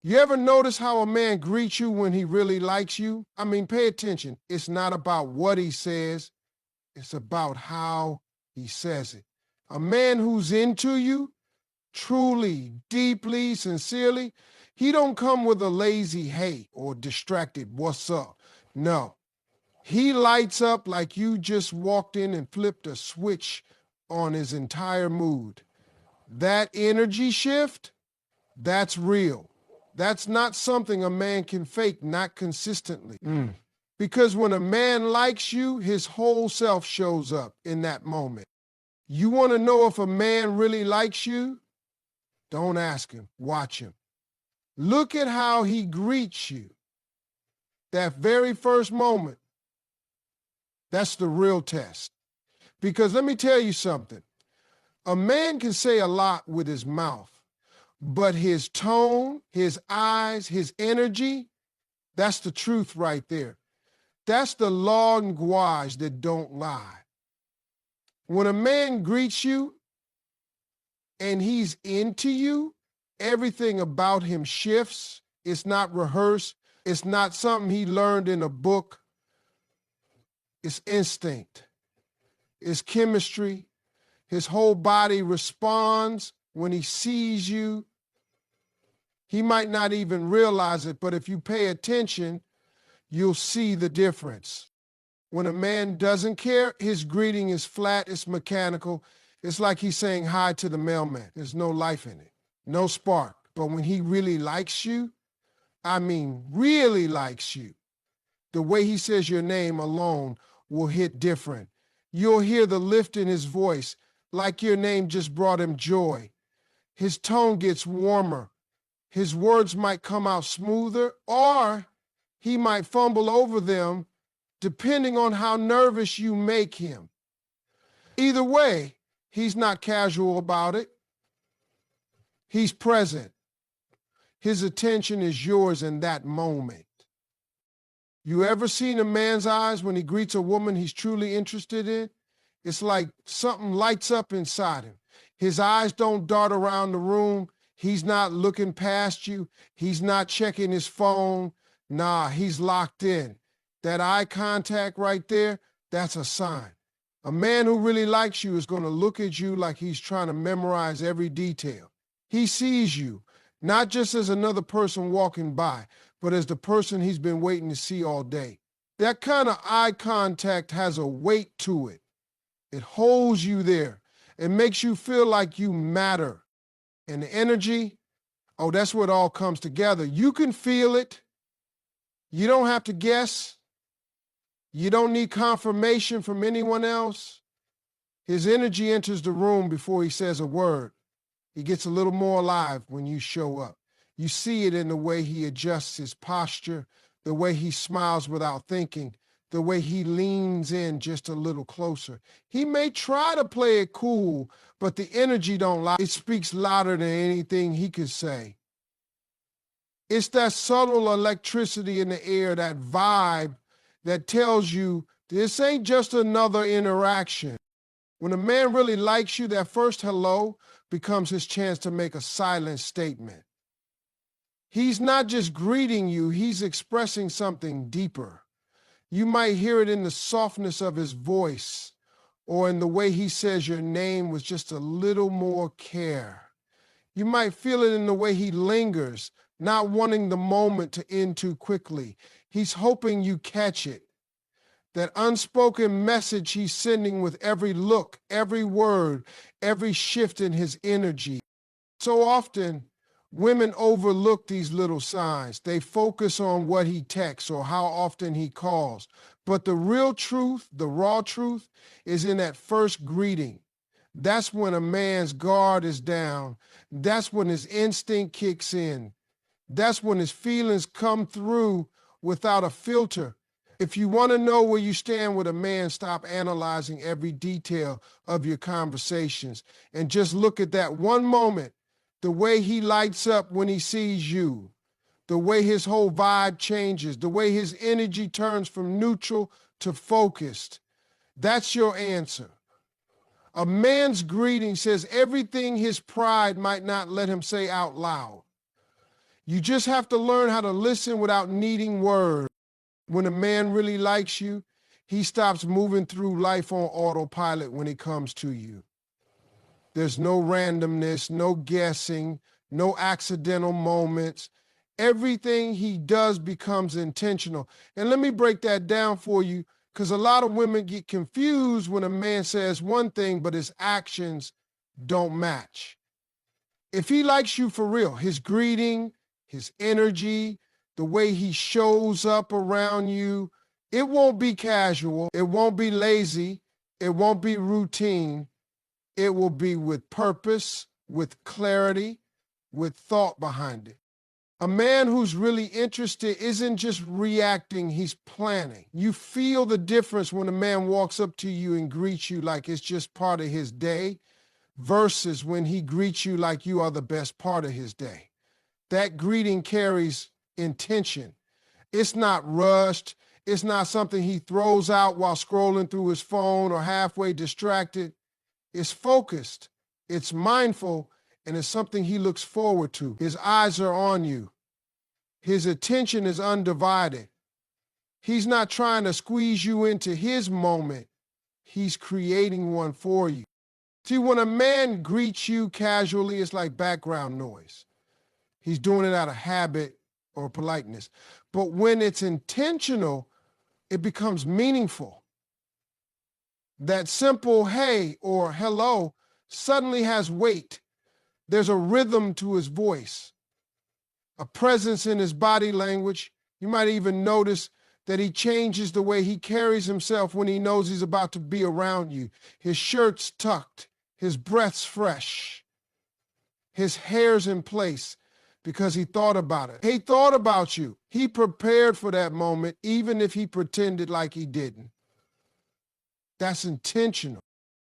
You ever notice how a man greets you when he really likes you? I mean, pay attention. It's not about what he says, it's about how he says it. A man who's into you, truly, deeply, sincerely, he don't come with a lazy hey or distracted what's up. No. He lights up like you just walked in and flipped a switch on his entire mood. That energy shift, that's real. That's not something a man can fake, not consistently. Because when a man likes you, his whole self shows up in that moment. You want to know if a man really likes you? Don't ask him, watch him. Look at how he greets you. That very first moment, that's the real test. Because let me tell you something. A man can say a lot with his mouth, but his tone, his eyes, his energy, that's the truth right there. That's the language that don't lie. When a man greets you and he's into you, everything about him shifts. It's not rehearsed. It's not something he learned in a book. It's instinct. It's chemistry. His whole body responds when he sees you. He might not even realize it, but if you pay attention, you'll see the difference. When a man doesn't care, his greeting is flat, it's mechanical. It's like he's saying hi to the mailman. There's no life in it, no spark. But when he really likes you, I mean really likes you, the way he says your name alone will hit different. You'll hear the lift in his voice, like your name just brought him joy. His tone gets warmer. His words might come out smoother, or he might fumble over them, depending on how nervous you make him. Either way, he's not casual about it. He's present. His attention is yours in that moment. You ever seen a man's eyes when he greets a woman he's truly interested in? It's like something lights up inside him. His eyes don't dart around the room. He's not looking past you. He's not checking his phone. Nah, he's locked in. That eye contact right there, that's a sign. A man who really likes you is going to look at you like he's trying to memorize every detail. He sees you, not just as another person walking by, but as the person he's been waiting to see all day. That kind of eye contact has a weight to it. It holds you there. It makes you feel like you matter. And the energy, oh, that's where it all comes together. You can feel it. You don't have to guess. You don't need confirmation from anyone else. His energy enters the room before he says a word. He gets a little more alive when you show up. You see it in the way he adjusts his posture, the way he smiles without thinking, the way he leans in just a little closer. He may try to play it cool, but the energy don't lie. It speaks louder than anything he could say. It's that subtle electricity in the air, that vibe that tells you this ain't just another interaction. When a man really likes you, that first hello becomes his chance to make a silent statement. He's not just greeting you, he's expressing something deeper. You might hear it in the softness of his voice or in the way he says your name with just a little more care. You might feel it in the way he lingers, not wanting the moment to end too quickly. He's hoping you catch it. That unspoken message he's sending with every look, every word, every shift in his energy. So often, women overlook these little signs. They focus on what he texts or how often he calls. But the real truth, the raw truth, is in that first greeting. That's when a man's guard is down. That's when his instinct kicks in. That's when his feelings come through without a filter. If you want to know where you stand with a man, stop analyzing every detail of your conversations and just look at that one moment, the way he lights up when he sees you, the way his whole vibe changes, the way his energy turns from neutral to focused. That's your answer. A man's greeting says everything his pride might not let him say out loud. You just have to learn how to listen without needing words. When a man really likes you, he stops moving through life on autopilot when it comes to you. There's no randomness, no guessing, no accidental moments. Everything he does becomes intentional. And let me break that down for you, because a lot of women get confused when a man says one thing, but his actions don't match. If he likes you for real, his greeting, his energy, the way he shows up around you, it won't be casual, it won't be lazy, it won't be routine. It will be with purpose, with clarity, with thought behind it. A man who's really interested isn't just reacting, he's planning. You feel the difference when a man walks up to you and greets you like it's just part of his day versus when he greets you like you are the best part of his day. That greeting carries intention. It's not rushed. It's not something he throws out while scrolling through his phone or halfway distracted. It's focused, it's mindful, and it's something he looks forward to. His eyes are on you. His attention is undivided. He's not trying to squeeze you into his moment. He's creating one for you. See, when a man greets you casually, it's like background noise. He's doing it out of habit or politeness. But when it's intentional, it becomes meaningful. That simple hey or hello suddenly has weight. There's a rhythm to his voice, a presence in his body language. You might even notice that he changes the way he carries himself when he knows he's about to be around you. His shirt's tucked, his breath's fresh, his hair's in place because he thought about it. He thought about you. He prepared for that moment, even if he pretended like he didn't. That's intentional.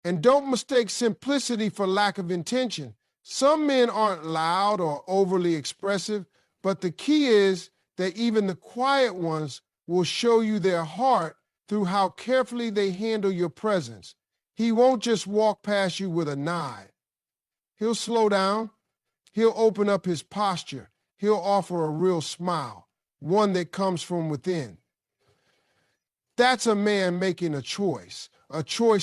And don't mistake simplicity for lack of intention. Some men aren't loud or overly expressive, but the key is that even the quiet ones will show you their heart through how carefully they handle your presence. He won't just walk past you with a nod. He'll slow down. He'll open up his posture. He'll offer a real smile, one that comes from within. That's a man making a choice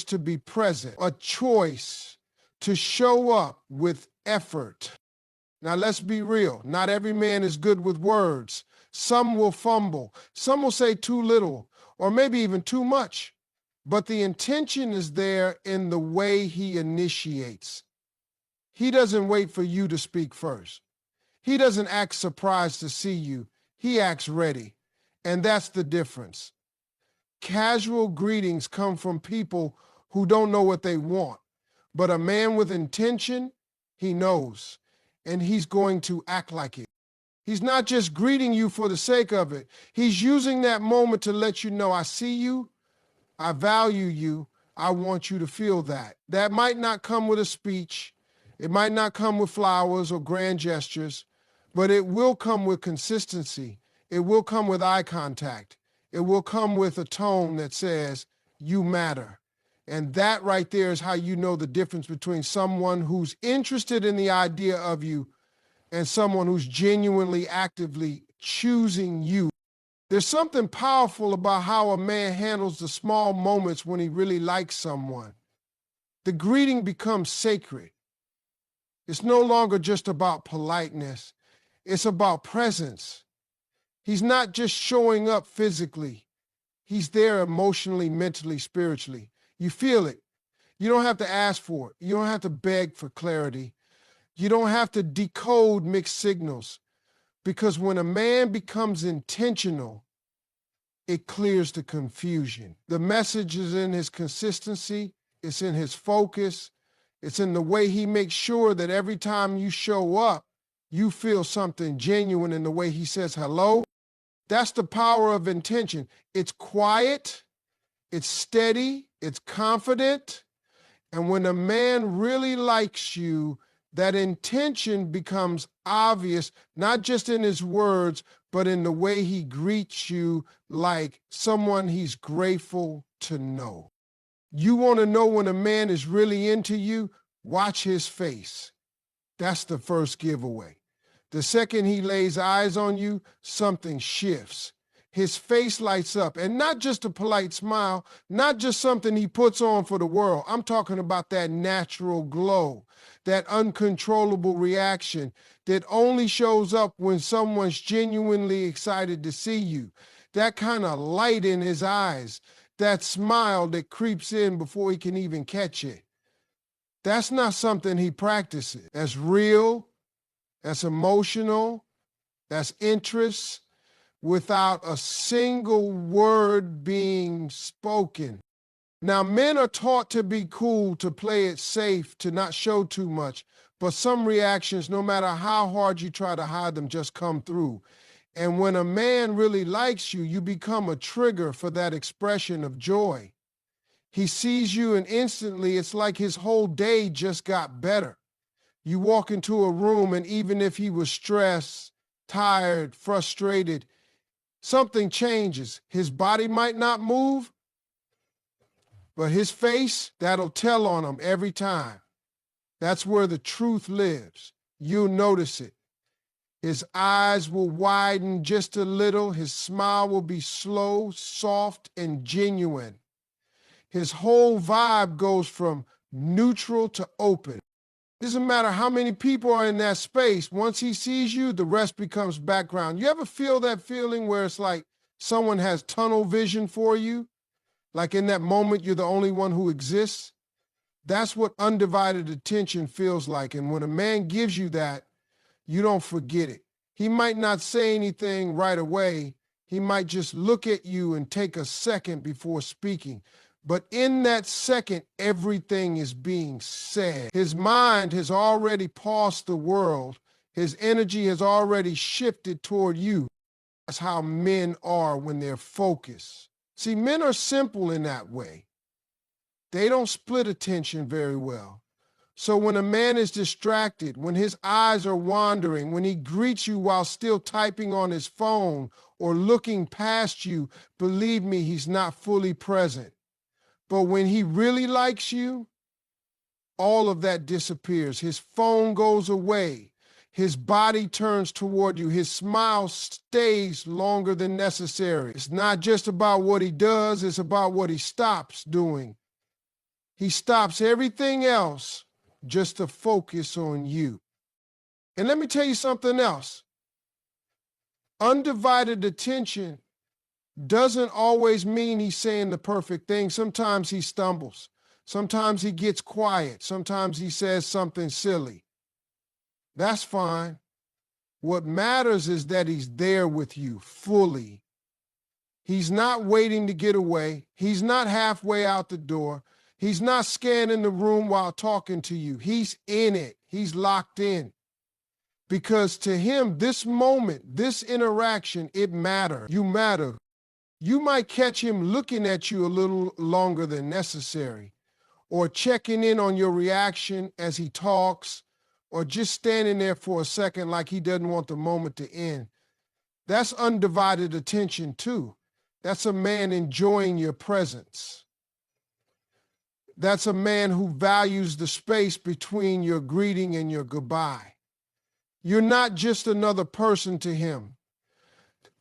to be present, a choice to show up with effort. Now, let's be real. Not every man is good with words. Some will fumble. Some will say too little, or maybe even too much. But the intention is there in the way he initiates. He doesn't wait for you to speak first. He doesn't act surprised to see you. He acts ready. And that's the difference. Casual greetings come from people who don't know what they want. But a man with intention, he knows, and he's going to act like it. He's not just greeting you for the sake of it. He's using that moment to let you know, I see you, I value you, I want you to feel that. That might not come with a speech. It might not come with flowers or grand gestures, but it will come with consistency. It will come with eye contact. It will come with a tone that says, you matter. And that right there is how you know the difference between someone who's interested in the idea of you and someone who's genuinely, actively choosing you. There's something powerful about how a man handles the small moments when he really likes someone. The greeting becomes sacred. It's no longer just about politeness. It's about presence. He's not just showing up physically. He's there emotionally, mentally, spiritually. You feel it. You don't have to ask for it. You don't have to beg for clarity. You don't have to decode mixed signals. Because when a man becomes intentional, it clears the confusion. The message is in his consistency. It's in his focus. It's in the way he makes sure that every time you show up, you feel something genuine in the way he says hello. That's the power of intention. It's quiet, it's steady, it's confident. And when a man really likes you, that intention becomes obvious, not just in his words, but in the way he greets you like someone he's grateful to know. You want to know when a man is really into you? Watch his face. That's the first giveaway. The second he lays eyes on you, something shifts. His face lights up, and not just a polite smile, not just something he puts on for the world. I'm talking about that natural glow, that uncontrollable reaction that only shows up when someone's genuinely excited to see you. That kind of light in his eyes, that smile that creeps in before he can even catch it. That's not something he practices. That's real, that's emotional, that's interest, without a single word being spoken. Now, men are taught to be cool, to play it safe, to not show too much, but some reactions, no matter how hard you try to hide them, just come through. And when a man really likes you, you become a trigger for that expression of joy. He sees you and instantly it's like his whole day just got better. You walk into a room and even if he was stressed, tired, frustrated, something changes. His body might not move, but his face, that'll tell on him every time. That's where the truth lives. You'll notice it. His eyes will widen just a little. His smile will be slow, soft, and genuine. His whole vibe goes from neutral to open. Doesn't matter how many people are in that space. Once he sees you, the rest becomes background. You ever feel that feeling where it's like someone has tunnel vision for you? Like in that moment, you're the only one who exists? That's what undivided attention feels like. And when a man gives you that, you don't forget it. He might not say anything right away. He might just look at you and take a second before speaking. But in that second, everything is being said. His mind has already paused the world. His energy has already shifted toward you. That's how men are when they're focused. See, men are simple in that way. They don't split attention very well. So when a man is distracted, when his eyes are wandering, when he greets you while still typing on his phone or looking past you, believe me, he's not fully present. But when he really likes you, all of that disappears. His phone goes away. His body turns toward you. His smile stays longer than necessary. It's not just about what he does, it's about what he stops doing. He stops everything else just to focus on you. And let me tell you something else. Undivided attention doesn't always mean he's saying the perfect thing. Sometimes he stumbles. Sometimes he gets quiet. Sometimes he says something silly. That's fine. What matters is that he's there with you fully. He's not waiting to get away. He's not halfway out the door. He's not scanning the room while talking to you. He's in it. He's locked in. Because to him, this moment, this interaction, it matters. You matter. You might catch him looking at you a little longer than necessary, or checking in on your reaction as he talks, or just standing there for a second like he doesn't want the moment to end. That's undivided attention too. That's a man enjoying your presence. That's a man who values the space between your greeting and your goodbye. You're not just another person to him.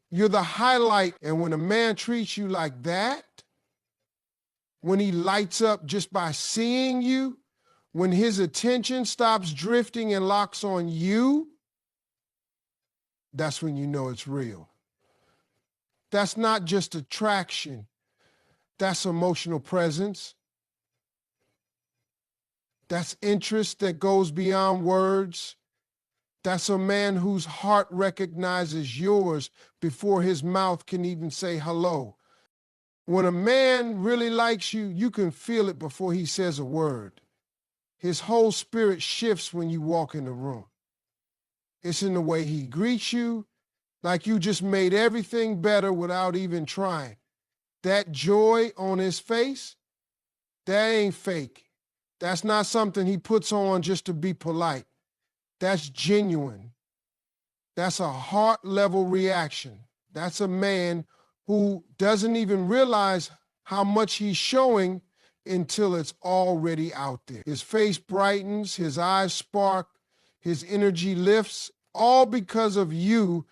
You're the highlight. And when a man treats you like that, when he lights up just by seeing you, when his attention stops drifting and locks on you, that's when you know it's real. That's not just attraction. That's emotional presence. That's interest that goes beyond words. That's a man whose heart recognizes yours before his mouth can even say hello. When a man really likes you, you can feel it before he says a word. His whole spirit shifts when you walk in the room. It's in the way he greets you, like you just made everything better without even trying. That joy on his face, that ain't fake. That's not something he puts on just to be polite. That's genuine. That's a heart-level reaction. That's a man who doesn't even realize how much he's showing until it's already out there. His face brightens, his eyes spark, his energy lifts, all because of you.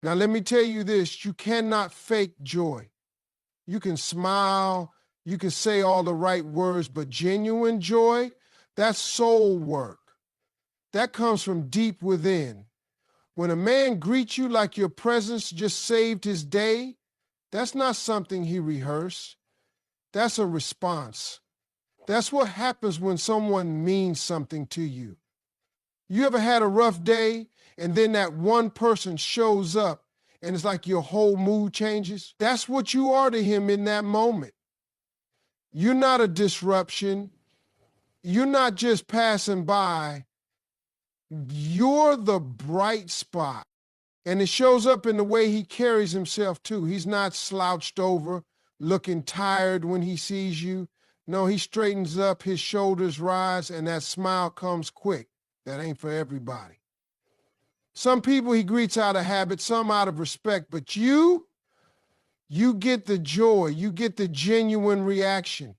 Now, let me tell you this, you cannot fake joy. You can smile, you can say all the right words, but genuine joy, that's soul work. That comes from deep within. When a man greets you like your presence just saved his day, that's not something he rehearsed. That's a response. That's what happens when someone means something to you. You ever had a rough day and then that one person shows up and it's like your whole mood changes? That's what you are to him in that moment. You're not a disruption. You're not just passing by. You're the bright spot. And it shows up in the way he carries himself too. He's not slouched over, looking tired when he sees you. No, he straightens up, his shoulders rise, and that smile comes quick. That ain't for everybody. Some people he greets out of habit, some out of respect, but you get the joy, you get the genuine reaction.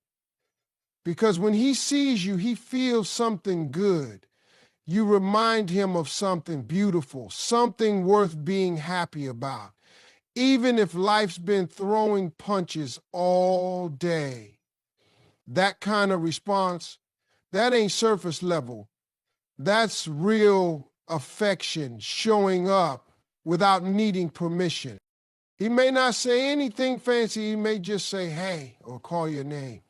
Because when he sees you, he feels something good. You remind him of something beautiful, something worth being happy about, even if life's been throwing punches all day. That kind of response, that ain't surface level. That's real affection showing up without needing permission. He may not say anything fancy, he may just say, hey, or call your name.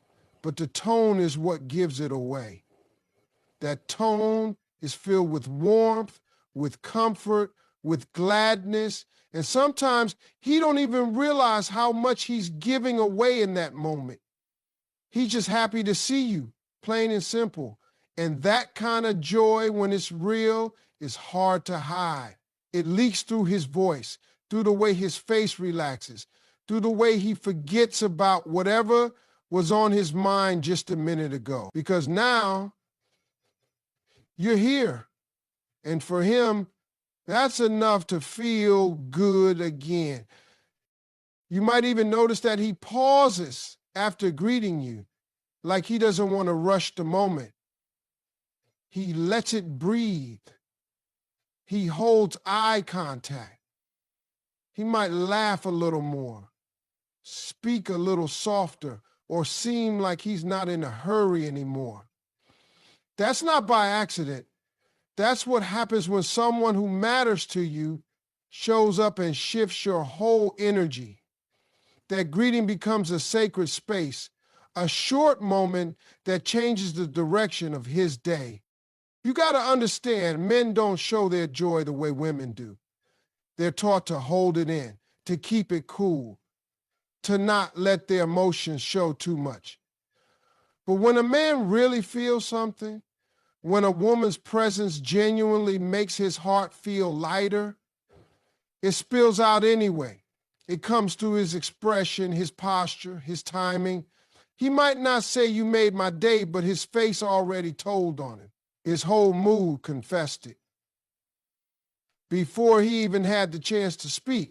But the tone is what gives it away. That tone is filled with warmth, with comfort, with gladness. And sometimes he don't even realize how much he's giving away in that moment. He's just happy to see you, plain and simple. And that kind of joy, when it's real, is hard to hide. It leaks through his voice, through the way his face relaxes, through the way he forgets about whatever was on his mind just a minute ago. Because now you're here. And for him, that's enough to feel good again. You might even notice that he pauses after greeting you, like he doesn't want to rush the moment. He lets it breathe. He holds eye contact. He might laugh a little more, speak a little softer, or seem like he's not in a hurry anymore. That's not by accident. That's what happens when someone who matters to you shows up and shifts your whole energy. That greeting becomes a sacred space, a short moment that changes the direction of his day. You got to understand, men don't show their joy the way women do. They're taught to hold it in, to keep it cool, to not let their emotions show too much. But when a man really feels something, when a woman's presence genuinely makes his heart feel lighter, it spills out anyway. It comes through his expression, his posture, his timing. He might not say you made my day, but his face already told on it. His whole mood confessed it before he even had the chance to speak.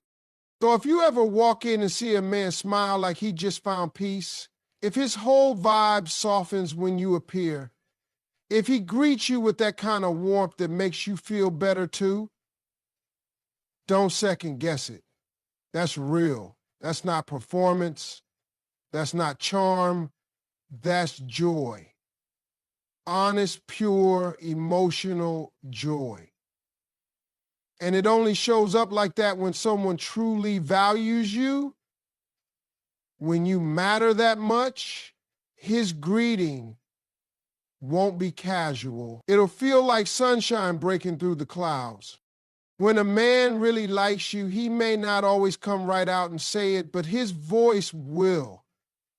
So if you ever walk in and see a man smile like he just found peace, if his whole vibe softens when you appear, if he greets you with that kind of warmth that makes you feel better too, don't second guess it. That's real. That's not performance. That's not charm. That's joy. Honest, pure, emotional joy. And it only shows up like that when someone truly values you. When you matter that much, his greeting won't be casual. It'll feel like sunshine breaking through the clouds. When a man really likes you, he may not always come right out and say it, but his voice will.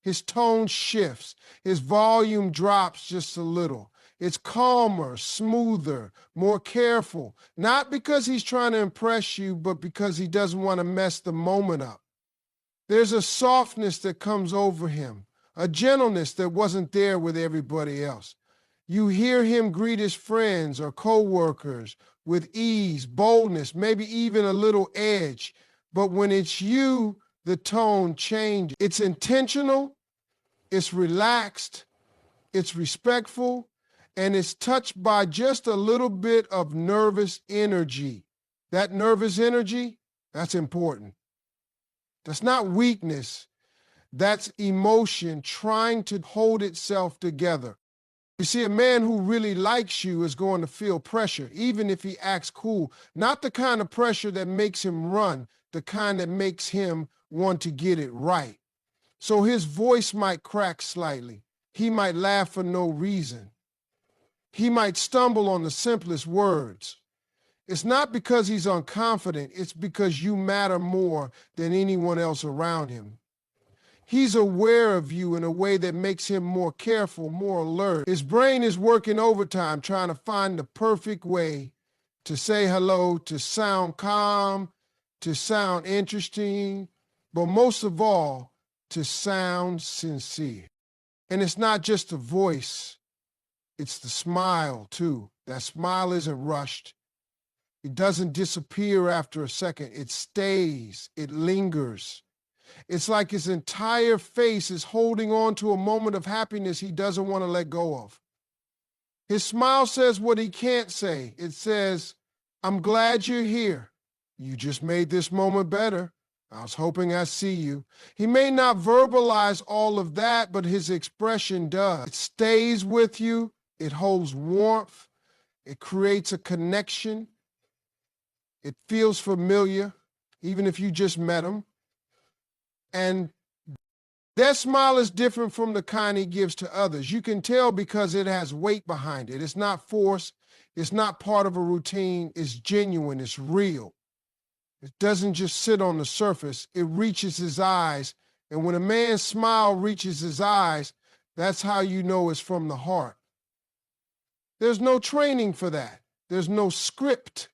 His tone shifts. His volume drops just a little. It's calmer, smoother, more careful. Not because he's trying to impress you, but because he doesn't want to mess the moment up. There's a softness that comes over him, a gentleness that wasn't there with everybody else. You hear him greet his friends or coworkers with ease, boldness, maybe even a little edge. But when it's you, the tone changes. It's intentional, it's relaxed, it's respectful, and it's touched by just a little bit of nervous energy. That nervous energy, that's important. That's not weakness. That's emotion trying to hold itself together. You see, a man who really likes you is going to feel pressure, even if he acts cool. Not the kind of pressure that makes him run, the kind that makes him want to get it right. So his voice might crack slightly. He might laugh for no reason. He might stumble on the simplest words. It's not because he's unconfident, it's because you matter more than anyone else around him. He's aware of you in a way that makes him more careful, more alert. His brain is working overtime trying to find the perfect way to say hello, to sound calm, to sound interesting, but most of all, to sound sincere. And it's not just the voice, it's the smile too. That smile isn't rushed. It doesn't disappear after a second. It stays, it lingers. It's like his entire face is holding on to a moment of happiness he doesn't want to let go of. His smile says what he can't say. It says, I'm glad you're here. You just made this moment better. I was hoping I'd see you. He may not verbalize all of that, but his expression does. It stays with you. It holds warmth. It creates a connection. It feels familiar, even if you just met him. And that smile is different from the kind he gives to others. You can tell because it has weight behind it. It's not forced. It's not part of a routine. It's genuine. It's real. It doesn't just sit on the surface. It reaches his eyes. And when a man's smile reaches his eyes, that's how you know it's from the heart. There's no training for that. There's no script.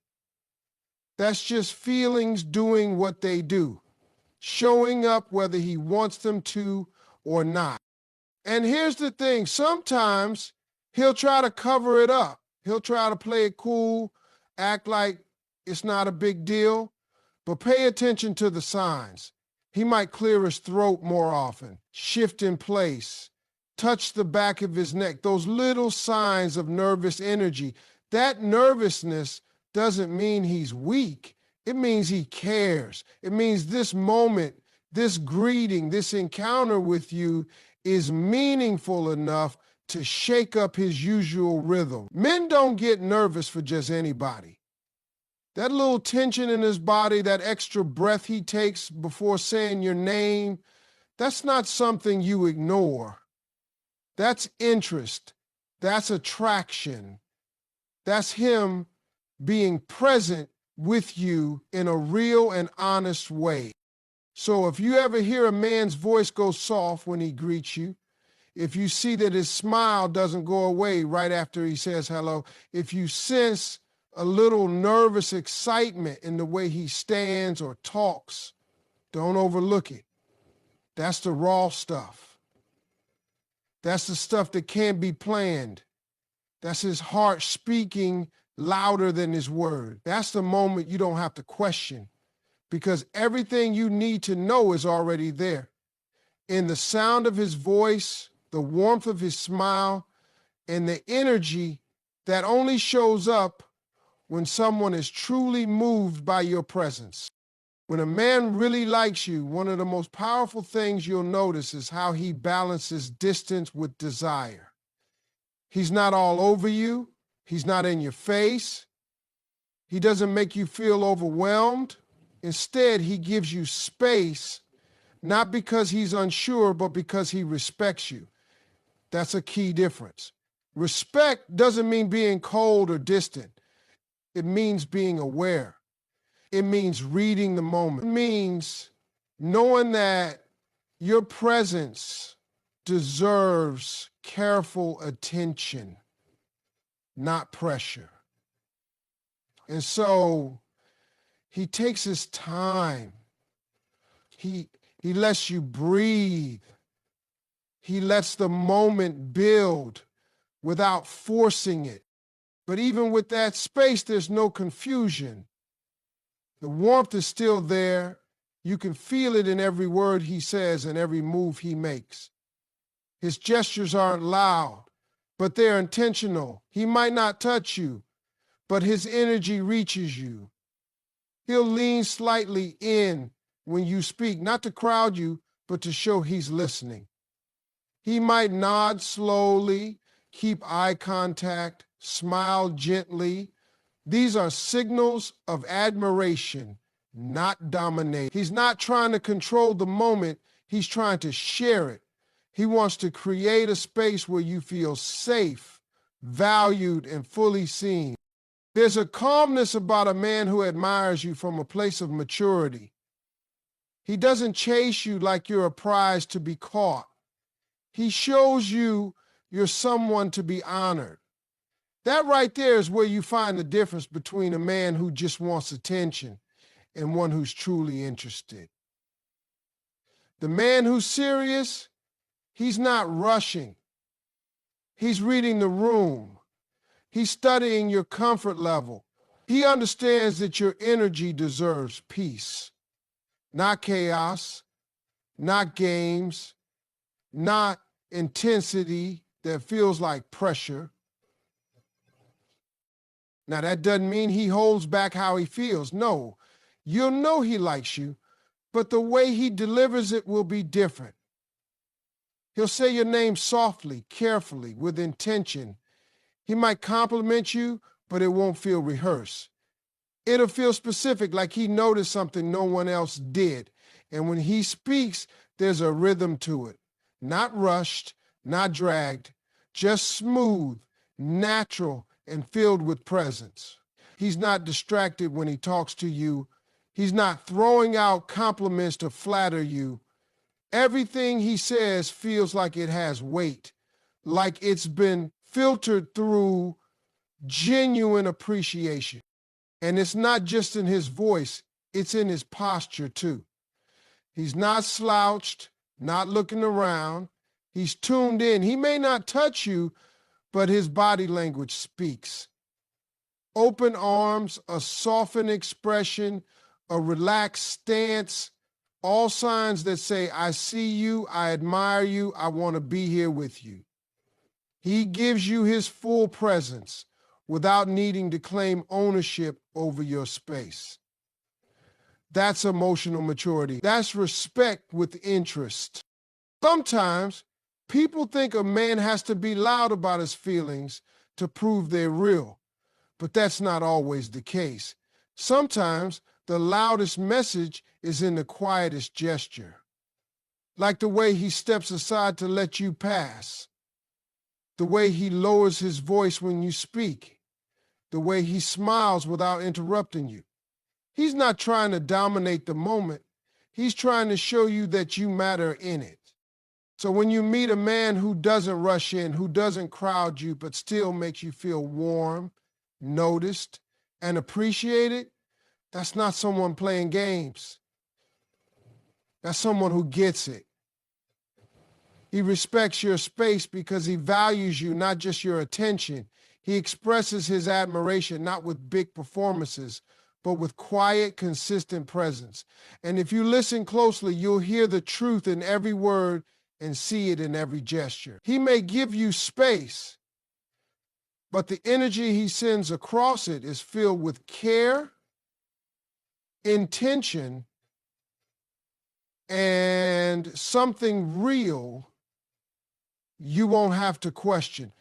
That's just feelings doing what they do, showing up whether he wants them to or not. And here's the thing, sometimes he'll try to cover it up. He'll try to play it cool, act like it's not a big deal, but pay attention to the signs. He might clear his throat more often, shift in place, touch the back of his neck, those little signs of nervous energy. That nervousness doesn't mean he's weak. It means he cares. It means this moment, this greeting, this encounter with you is meaningful enough to shake up his usual rhythm. Men don't get nervous for just anybody. That little tension in his body, that extra breath he takes before saying your name, that's not something you ignore. That's interest. That's attraction. That's him being present with you in a real and honest way. So if you ever hear a man's voice go soft when he greets you, if you see that his smile doesn't go away right after he says hello, if you sense a little nervous excitement in the way he stands or talks, don't overlook it. That's the raw stuff. That's the stuff that can't be planned. That's his heart speaking louder than his word. That's the moment you don't have to question, because everything you need to know is already there. In the sound of his voice, the warmth of his smile, and the energy that only shows up when someone is truly moved by your presence. When a man really likes you, one of the most powerful things you'll notice is how he balances distance with desire. He's not all over you. He's not in your face. He doesn't make you feel overwhelmed. Instead, he gives you space, not because he's unsure, but because he respects you. That's a key difference. Respect doesn't mean being cold or distant. It means being aware. It means reading the moment. It means knowing that your presence deserves careful attention, not pressure. And so he takes his time. He lets you breathe. He lets the moment build without forcing it. But even with that space, there's no confusion. The warmth is still there. You can feel it in every word he says and every move he makes. His gestures aren't loud. but they're intentional. He might not touch you, but his energy reaches you. He'll lean slightly in when you speak, not to crowd you, but to show he's listening. He might nod slowly, keep eye contact, smile gently. These are signals of admiration, not dominate. He's not trying to control the moment, he's trying to share it. He wants to create a space where you feel safe, valued, and fully seen. There's a calmness about a man who admires you from a place of maturity. He doesn't chase you like you're a prize to be caught. He shows you you're someone to be honored. That right there is where you find the difference between a man who just wants attention and one who's truly interested. The man who's serious, he's not rushing. He's reading the room. He's studying your comfort level. He understands that your energy deserves peace, not chaos, not games, not intensity that feels like pressure. Now, that doesn't mean he holds back how he feels. No, you'll know he likes you, but the way he delivers it will be different. He'll say your name softly, carefully, with intention. He might compliment you, but it won't feel rehearsed. It'll feel specific, like he noticed something no one else did. And when he speaks, there's a rhythm to it. Not rushed, not dragged, just smooth, natural, and filled with presence. He's not distracted when he talks to you. He's not throwing out compliments to flatter you. Everything he says feels like it has weight, like it's been filtered through genuine appreciation. And it's not just in his voice, it's in his posture too. He's not slouched, not looking around. He's tuned in. He may not touch you, but his body language speaks. Open arms, a softened expression, a relaxed stance, all signs that say, I see you, I admire you, I want to be here with you. He gives you his full presence without needing to claim ownership over your space. That's emotional maturity. That's respect with interest. Sometimes people think a man has to be loud about his feelings to prove they're real, but that's not always the case. Sometimes the loudest message is in the quietest gesture, like the way he steps aside to let you pass, the way he lowers his voice when you speak, the way he smiles without interrupting you. He's not trying to dominate the moment. He's trying to show you that you matter in it. So when you meet a man who doesn't rush in, who doesn't crowd you, but still makes you feel warm, noticed, and appreciated, that's not someone playing games. That's someone who gets it. He respects your space because he values you, not just your attention. He expresses his admiration not with big performances, but with quiet, consistent presence. And if you listen closely, you'll hear the truth in every word and see it in every gesture. He may give you space, but the energy he sends across it is filled with care, intention, and something real you won't have to question.